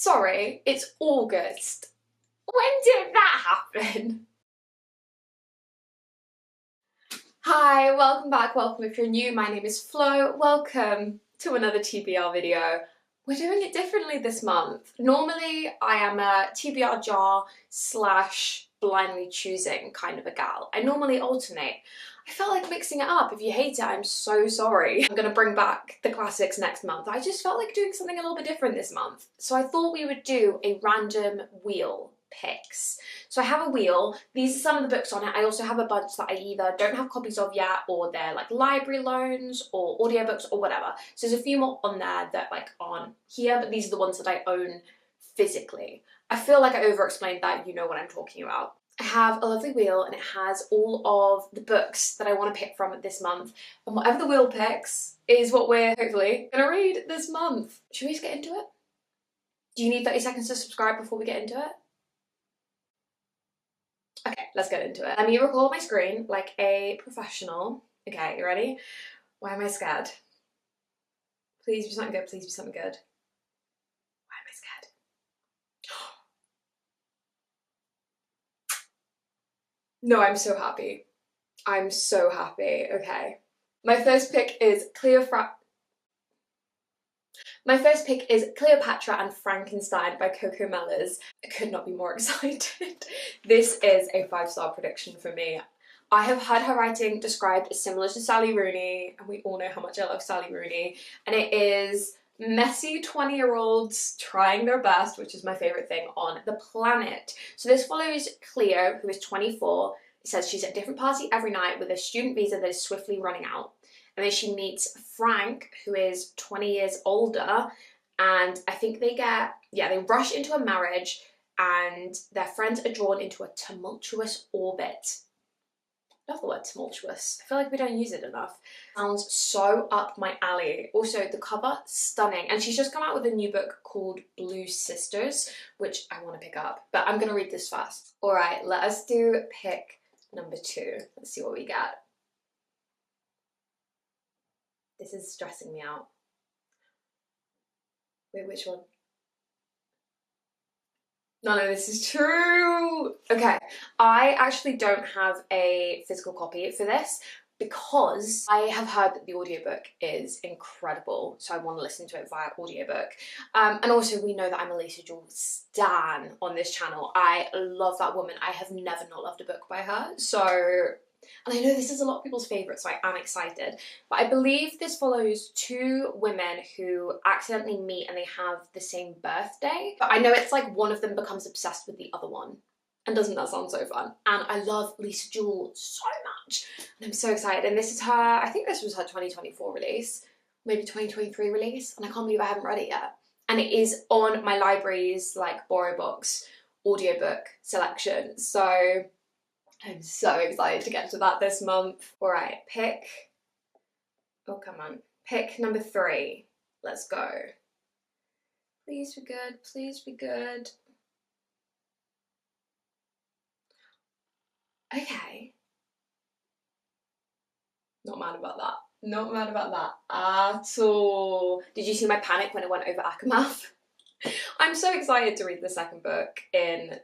Sorry, it's August. When did that happen? Hi, welcome back, welcome if you're new. My name is Flo. Welcome to another TBR video. We're doing it differently this month. Normally, I am a TBR jar slash blindly choosing kind of a gal. I normally alternate. I felt like mixing it up. If you hate it, I'm so sorry. I'm gonna bring back the classics next month. I just felt like doing something a little bit different this month. So I thought we would do a random wheel picks. So I have a wheel. These are some of the books on it. I also have a bunch that I either don't have copies of yet, or they're like library loans or audiobooks or whatever. So there's a few more on there that like aren't here, but these are the ones that I own physically. I feel like I over-explained that. You know what I'm talking about. I have a lovely wheel and it has all of the books that I want to pick from this month, and whatever the wheel picks is what we're hopefully gonna read this month. Should we just get into it? Do you need 30 seconds to subscribe before we get into it? Okay, let's get into it. Let me record my screen like a professional. Okay, you ready? Why am I scared? Please be something good, please be something good. Why am I scared? No, I'm so happy. I'm so happy. Okay. My first pick is Cleopatra and Frankenstein by Coco Mellors. I could not be more excited. This is a 5-star prediction for me. I have heard her writing described as similar to Sally Rooney, and we all know how much I love Sally Rooney, and it is messy 20-year-olds trying their best, which is my favourite thing on the planet. So this follows Cleo, who is 24. It says she's at a different party every night with a student visa that is swiftly running out. And then she meets Frank, who is 20 years older, and I think they rush into a marriage, and their friends are drawn into a tumultuous orbit. Love the word tumultuous. I feel like we don't use it enough. Sounds so up my alley. Also, the cover, stunning. And she's just come out with a new book called Blue Sisters, which I want to pick up. But I'm going to read this first. All right, let us do pick number 2. Let's see what we get. This is stressing me out. Wait, which one? No, this is true. Okay, I actually don't have a physical copy for this because I have heard that the audiobook is incredible, so I want to listen to it via audiobook. And also, we know that I'm a Lisa Jewell stan on this channel. I love that woman. I have never not loved a book by her, so... And I know this is a lot of people's favourite, so I am excited. But I believe this follows 2 women who accidentally meet and they have the same birthday. But I know it's like one of them becomes obsessed with the other one. And doesn't that sound so fun? And I love Lisa Jewell so much. And I'm so excited. And this is her, I think this was her 2024 release. Maybe 2023 release. And I can't believe I haven't read it yet. And it is on my library's like Borrow Books audiobook selection. So... I'm so excited to get to that this month. All right, pick number 3. Let's go. Please be good, please be good. Okay. Not mad about that. Not mad about that at all. Did you see my panic when it went over Akamath? I'm so excited to read the second book in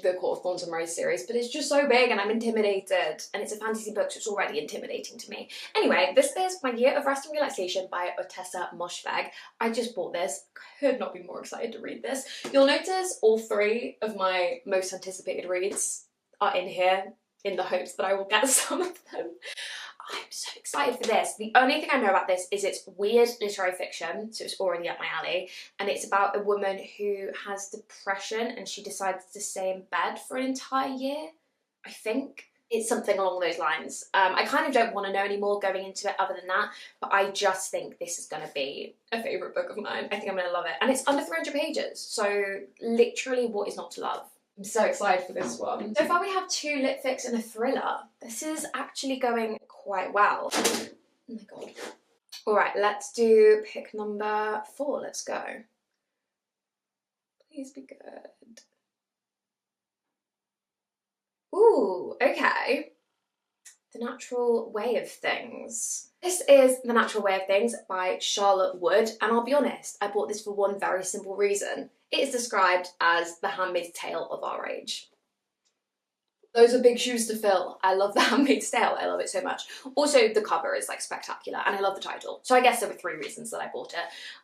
the Court of Thorns and Rose series, but it's just so big and I'm intimidated, and it's a fantasy book, so it's already intimidating to me. Anyway, this is My Year of Rest and Relaxation by Ottessa Moshfegh. I just bought this. Could not be more excited to read this. You'll notice all 3 of my most anticipated reads are in here in the hopes that I will get some of them. I'm so excited for this. The only thing I know about this is it's weird literary fiction, so it's already up my alley, and it's about a woman who has depression and she decides to stay in bed for an entire year, I think. It's something along those lines. I kind of don't want to know any more going into it other than that, but I just think this is going to be a favourite book of mine. I think I'm going to love it. And it's under 300 pages, so literally what is not to love? I'm so excited for this one. So far we have 2 lit fics and a thriller. This is actually going quite well. Oh my god. Alright, let's do pick number 4. Let's go. Please be good. Ooh, okay. The Natural Way of Things. This is The Natural Way of Things by Charlotte Wood, and I'll be honest, I bought this for one very simple reason. It is described as The Handmaid's Tale of our age. Those are big shoes to fill. I love The Handmaid's Tale. I love it so much. Also, the cover is like spectacular and I love the title. So I guess there were 3 reasons that I bought it.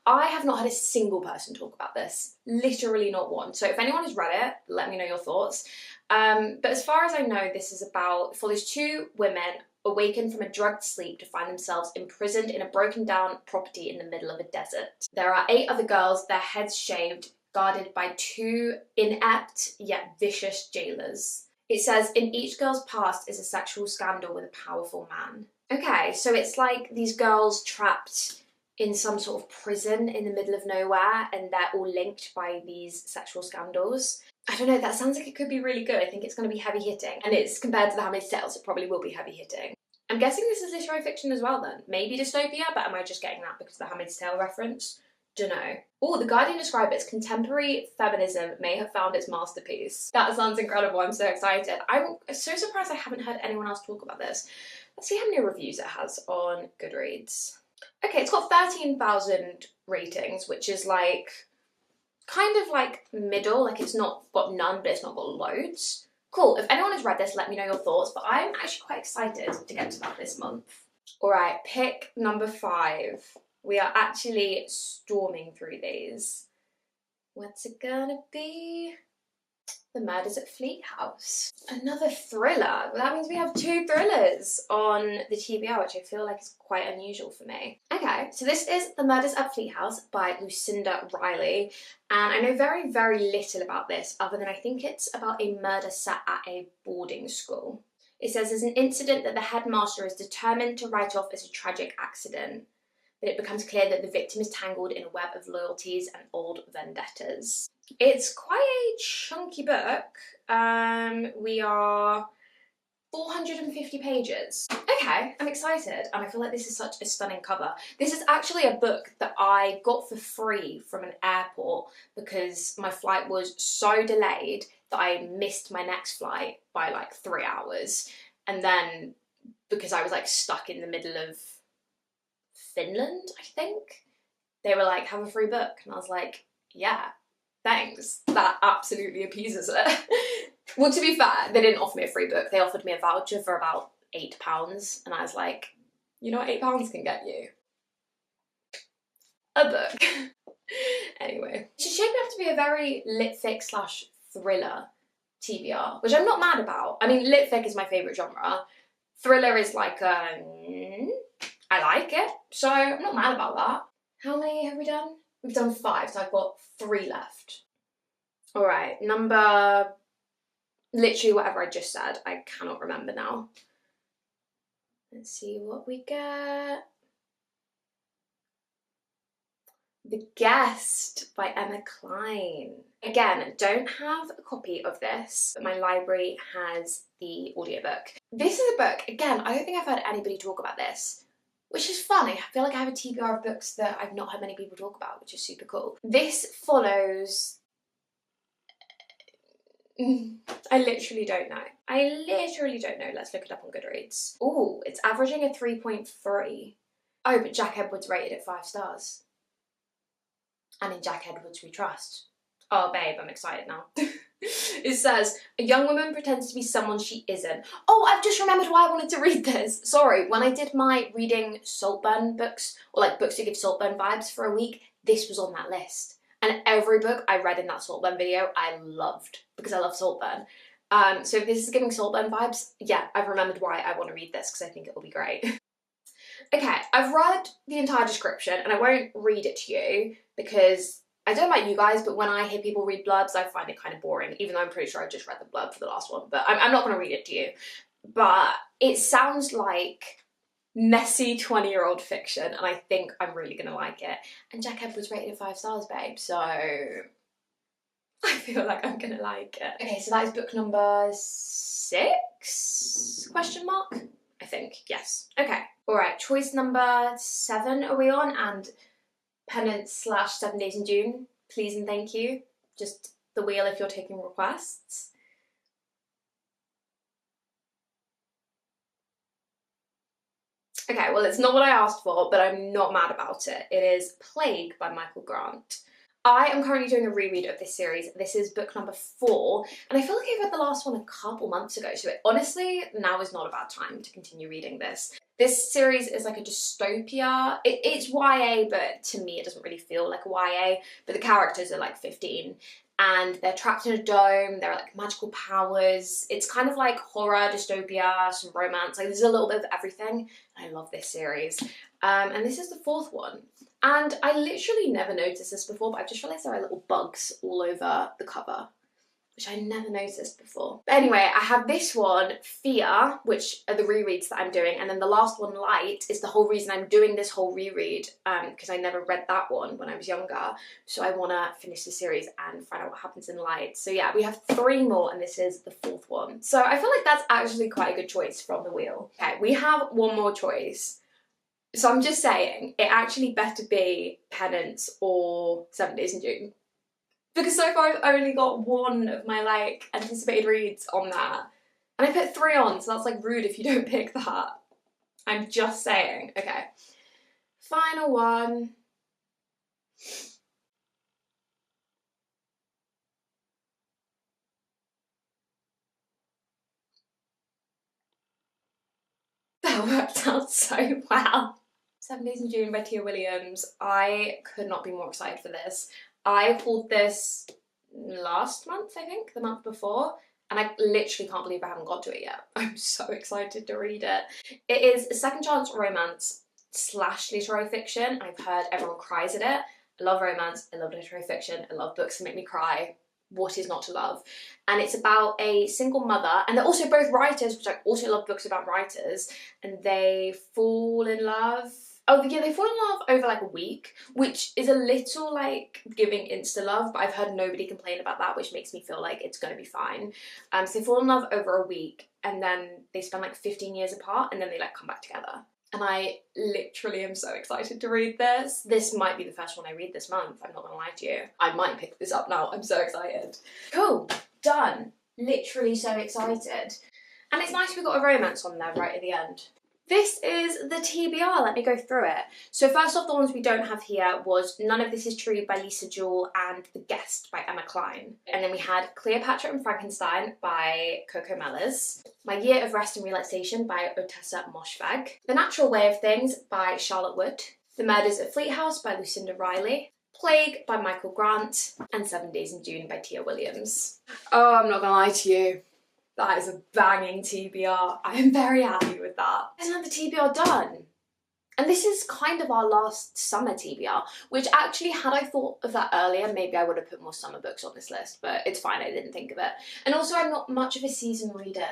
I have not had a single person talk about this. Literally not one. So if anyone has read it, let me know your thoughts. But as far as I know, this is about, follows 2 women awaken from a drugged sleep to find themselves imprisoned in a broken down property in the middle of a desert. There are 8 other girls, their heads shaved, guarded by 2 inept yet vicious jailers. It says, in each girl's past is a sexual scandal with a powerful man. Okay, so it's like these girls trapped in some sort of prison in the middle of nowhere and they're all linked by these sexual scandals. I don't know, that sounds like it could be really good. I think it's going to be heavy hitting. And it's compared to The Handmaid's Tale, so it probably will be heavy hitting. I'm guessing this is literary fiction as well then. Maybe dystopia, but am I just getting that because of the Handmaid's Tale reference? Dunno. Oh, The Guardian described it as contemporary feminism may have found its masterpiece. That sounds incredible, I'm so excited. I'm so surprised I haven't heard anyone else talk about this. Let's see how many reviews it has on Goodreads. Okay, it's got 13,000 ratings, which is like, kind of like middle, like it's not got none, but it's not got loads. Cool, if anyone has read this, let me know your thoughts, but I'm actually quite excited to get to that this month. All right, pick number 5. We are actually storming through these. What's it gonna be? The Murders at Fleat House. Another thriller. Well, that means we have 2 thrillers on the TBR, which I feel like is quite unusual for me. Okay, so this is The Murders at Fleat House by Lucinda Riley. And I know very, very little about this, other than I think it's about a murder set at a boarding school. It says there's an incident that the headmaster is determined to write off as a tragic accident, but it becomes clear that the victim is tangled in a web of loyalties and old vendettas. It's quite a chunky book. We are 450 pages. Okay, I'm excited, and I feel like this is such a stunning cover. This is actually a book that I got for free from an airport because my flight was so delayed that I missed my next flight by like 3 hours. And then because I was like stuck in the middle of Finland, I think, they were like, have a free book, and I was like, yeah, thanks, that absolutely appeases it. Well, to be fair, they didn't offer me a free book, they offered me a voucher for about £8, and I was like, you know what £8 can get you? A book. Anyway, it's shaping up to be a very lit-fic / thriller TBR, which I'm not mad about. I mean, lit-fic is my favourite genre. Thriller is like I like it, so I'm not mad about that. How many have we done? We've done 5, so I've got 3 left. All right, number, literally whatever I just said, I cannot remember now. Let's see what we get. The Guest by Emma Cline. Again, don't have a copy of this, but my library has the audiobook. This is a book, again, I don't think I've heard anybody talk about this, which is fun. I feel like I have a TBR of books that I've not heard many people talk about, which is super cool. This follows... I literally don't know. Let's look it up on Goodreads. Ooh, it's averaging a 3.3. Oh, but Jack Edwards rated it 5 stars. And in Jack Edwards we trust. Oh babe, I'm excited now. It says, a young woman pretends to be someone she isn't. Oh, I've just remembered why I wanted to read this. Sorry, when I did my reading Saltburn books, or like books that give Saltburn vibes for a week, this was on that list. And every book I read in that Saltburn video, I loved, because I love Saltburn. So if this is giving Saltburn vibes, yeah, I've remembered why I want to read this, because I think it will be great. Okay, I've read the entire description, and I won't read it to you, because I don't know about you guys, but when I hear people read blurbs, I find it kind of boring, even though I'm pretty sure I just read the blurb for the last one, but I'm not going to read it to you. But it sounds like messy 20-year-old fiction, and I think I'm really going to like it. And Jack Edwards rated it 5 stars, babe, so I feel like I'm going to like it. Okay, so that is book number 6? Question mark? I think, yes. Okay, all right, choice number 7 are we on? And Penance / 7 Days in June, please and thank you. Just the wheel if you're taking requests. Okay, well, it's not what I asked for, but I'm not mad about it. It is Plague by Michael Grant. I am currently doing a reread of this series. This is book number 4, and I feel like I read the last one a couple months ago, so honestly, now is not a bad time to continue reading this. This series is like a dystopia. It's YA, but to me it doesn't really feel like a YA, but the characters are like 15, and they're trapped in a dome, there are like magical powers. It's kind of like horror, dystopia, some romance, like there's a little bit of everything. I love this series. And this is the 4th one. And I literally never noticed this before, but I've just realised there are little bugs all over the cover, which I never noticed before. But anyway, I have this one, Fear, which are the rereads that I'm doing, and then the last one, Light, is the whole reason I'm doing this whole reread, because I never read that one when I was younger, so I want to finish the series and find out what happens in Light. So yeah, we have 3 more, and this is the 4th one. So I feel like that's actually quite a good choice from the wheel. Okay, we have one more choice. So I'm just saying, it actually better be Penance or 7 Days in June. Because so far I've only got 1 of my like anticipated reads on that. And I put 3 on, so that's like rude if you don't pick that. I'm just saying. Okay. Final one. That worked out so well. 7 Days in June by Tia Williams. I could not be more excited for this. I pulled this last month, I think, the month before, and I literally can't believe I haven't got to it yet. I'm so excited to read it. It is a second chance romance / literary fiction. I've heard everyone cries at it. I love romance, I love literary fiction, I love books that make me cry. What is not to love? And it's about a single mother, and they're also both writers, which I also love books about writers, and they fall in love. Oh yeah, they fall in love over like a week, which is a little like giving insta love, but I've heard nobody complain about that, which makes me feel like it's gonna be fine. So they fall in love over a week, and then they spend like 15 years apart, and then they like come back together. And I literally am so excited to read this. This might be the first one I read this month, I'm not gonna lie to you. I might pick this up now, I'm so excited. Cool, done. Literally so excited. And it's nice we've got a romance on there right at the end. This is the TBR, let me go through it. So first off, the ones we don't have here was None of This Is True by Lisa Jewell and The Guest by Emma Cline. And then we had Cleopatra and Frankenstein by Coco Mellors. My Year of Rest and Relaxation by Ottessa Moshfegh. The Natural Way of Things by Charlotte Wood. The Murders at Fleat House by Lucinda Riley. Plague by Michael Grant. And 7 Days in June by Tia Williams. Oh, I'm not gonna lie to you. That is a banging TBR. I am very happy with that. Isn't that the TBR done? And this is kind of our last summer TBR, which actually, had I thought of that earlier, maybe I would have put more summer books on this list, but it's fine, I didn't think of it. And also, I'm not much of a season reader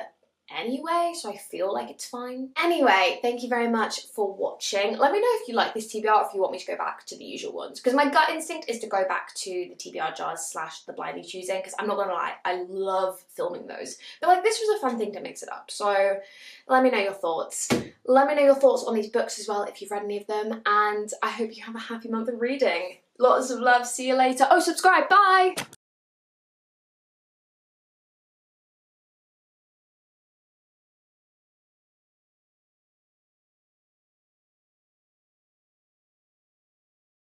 anyway, so I feel like it's fine. Anyway, thank you very much for watching. Let me know if you like this TBR or if you want me to go back to the usual ones, because my gut instinct is to go back to the TBR jars / the blindly choosing, because I'm not gonna lie, I love filming those. But like, this was a fun thing to mix it up, so let me know your thoughts. Let me know your thoughts on these books as well if you've read any of them, and I hope you have a happy month of reading. Lots of love, see you later. Oh, subscribe, bye!